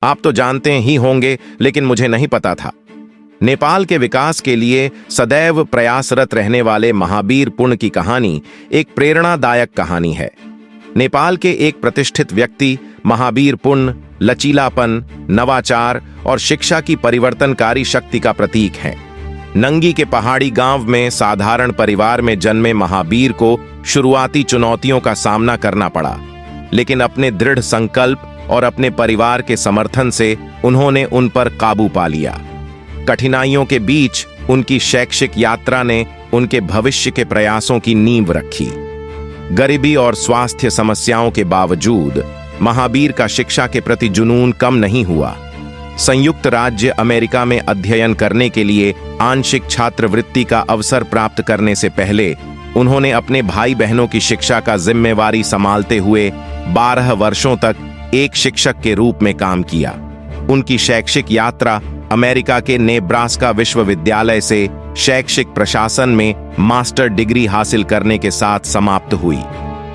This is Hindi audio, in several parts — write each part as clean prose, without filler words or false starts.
आप तो जानते ही होंगे, लेकिन मुझे नहीं पता था। नेपाल के विकास के लिए सदैव प्रयासरत रहने वाले महावीर पुन की कहानी एक प्रेरणादायक कहानी है। नेपाल के एक प्रतिष्ठित व्यक्ति महावीर पुन लचीलापन, नवाचार और शिक्षा की परिवर्तनकारी शक्ति का प्रतीक हैं। नंगी के पहाड़ी गांव में साधारण परिवार में जन्मे महावीर को शुरुआती चुनौतियों का सामना करना पड़ा, लेकिन अपने दृढ़ संकल्प और अपने परिवार के समर्थन से उन्होंने उन पर काबू पा लिया। कठिनाइयों के बीच उनकी शैक्षिक यात्रा ने उनके भविष्य के प्रयासों की नींव रखी। गरीबी और स्वास्थ्य समस्याओं के बावजूद महावीर का शिक्षा के प्रति जुनून कम नहीं हुआ। संयुक्त राज्य अमेरिका में अध्ययन करने के लिए आंशिक छात्रवृत्ति का अवसर प्राप्त करने से पहले उन्होंने अपने भाई बहनों की शिक्षा का जिम्मेवारी संभालते हुए 12 वर्षों तक एक शिक्षक के रूप में काम किया। उनकी शैक्षिक यात्रा अमेरिका के नेब्रास्का विश्वविद्यालय से शैक्षिक प्रशासन में मास्टर डिग्री हासिल करने के साथ समाप्त हुई।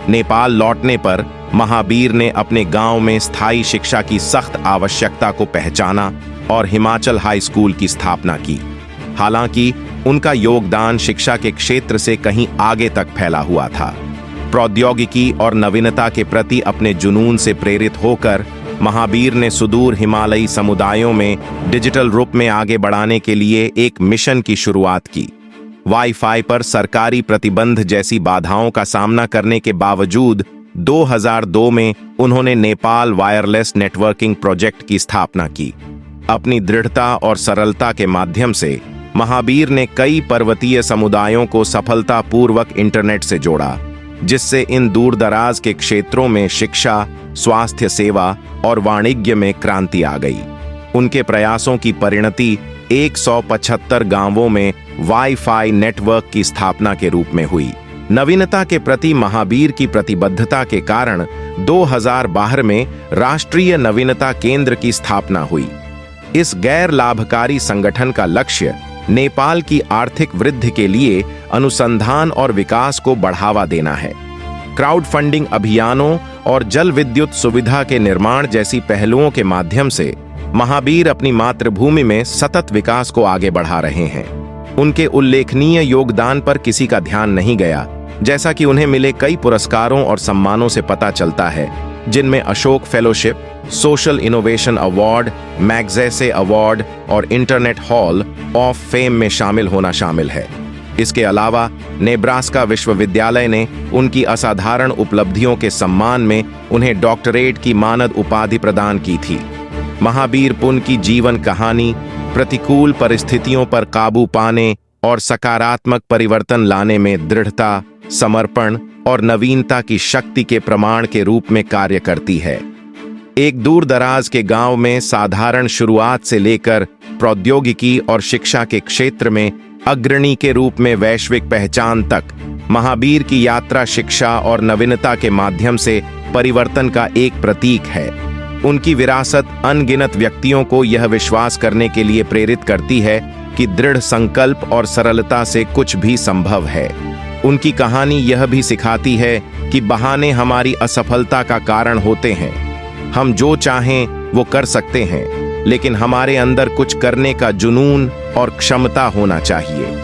नेपाल लौटने पर महावीर ने अपने गांव में स्थायी शिक्षा की सख्त आवश्यकता को पहचाना और हिमाचल हाई स्कूल की स्थापना की। हालांकि उनका योगदान शिक्षा के क्षेत्र से कहीं आगे तक फैला हुआ था। प्रौद्योगिकी और नवीनता के प्रति अपने जुनून से प्रेरित होकर महावीर ने सुदूर हिमालयी समुदायों में डिजिटल रूप में आगे बढ़ाने के लिए एक मिशन की शुरुआत की। वाईफाई पर सरकारी प्रतिबंध जैसी बाधाओं का सामना करने के बावजूद 2002 में उन्होंने नेपाल वायरलेस नेटवर्किंग प्रोजेक्ट की स्थापना की। अपनी दृढ़ता और सरलता के माध्यम से महावीर ने कई पर्वतीय समुदायों को सफलतापूर्वक इंटरनेट से जोड़ा, जिससे इन दूरदराज के क्षेत्रों में शिक्षा, स्वास्थ्य सेवा और वाणिज्य में क्रांति आ गई। उनके प्रयासों की परिणति 175 गांवों में वाईफाई नेटवर्क की स्थापना के रूप में हुई। नवीनता के प्रति महावीर की प्रतिबद्धता के कारण 2012 में राष्ट्रीय नवीनता केंद्र की स्थापना हुई। इस गैर लाभकारी संगठन का लक्ष्य नेपाल की आर्थिक वृद्धि के लिए अनुसंधान और विकास को बढ़ावा देना है। क्राउड फंडिंग अभियानों और जल विद्युत सुविधा के निर्माण जैसी पहलुओं के माध्यम से महावीर अपनी मातृभूमि में सतत विकास को आगे बढ़ा रहे हैं। उनके उल्लेखनीय योगदान पर किसी का ध्यान नहीं गया, जैसा कि उन्हें मिले कई पुरस्कारों और सम्मानों से पता चलता है, जिनमें Ashok fellowship, social innovation award, Magsaysay award और इंटरनेट हॉल ऑफ फेम में शामिल होना शामिल है। इसके अलावा नेब्रास्का विश्वविद्यालय ने उनकी असाधारण उपलब्धियों के सम्मान में उन्हें डॉक्टरेट की मानद उपाधि प्रदान की थी। महावीर पुन की जीवन कहानी प्रतिकूल परिस्थितियों पर काबू पाने और सकारात्मक परिवर्तन लाने में दृढ़ता, समर्पण और नवीनता की शक्ति के प्रमाण के रूप में कार्य करती है। एक दूरदराज के गांव में साधारण शुरुआत से लेकर प्रौद्योगिकी और शिक्षा के क्षेत्र में अग्रणी के रूप में वैश्विक पहचान तक, महावीर की यात्रा शिक्षा और नवीनता के माध्यम से परिवर्तन का एक प्रतीक है। उनकी विरासत अनगिनत व्यक्तियों को यह विश्वास करने के लिए प्रेरित करती है कि दृढ़ संकल्प और सरलता से कुछ भी संभव है। उनकी कहानी यह भी सिखाती है कि बहाने हमारी असफलता का कारण होते हैं। हम जो चाहें वो कर सकते हैं, लेकिन हमारे अंदर कुछ करने का जुनून और क्षमता होना चाहिए।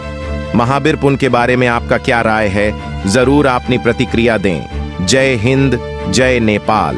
महावीर पुन के बारे में आपका क्या राय है? जरूर अपनी प्रतिक्रिया दें। जय हिंद, जय नेपाल।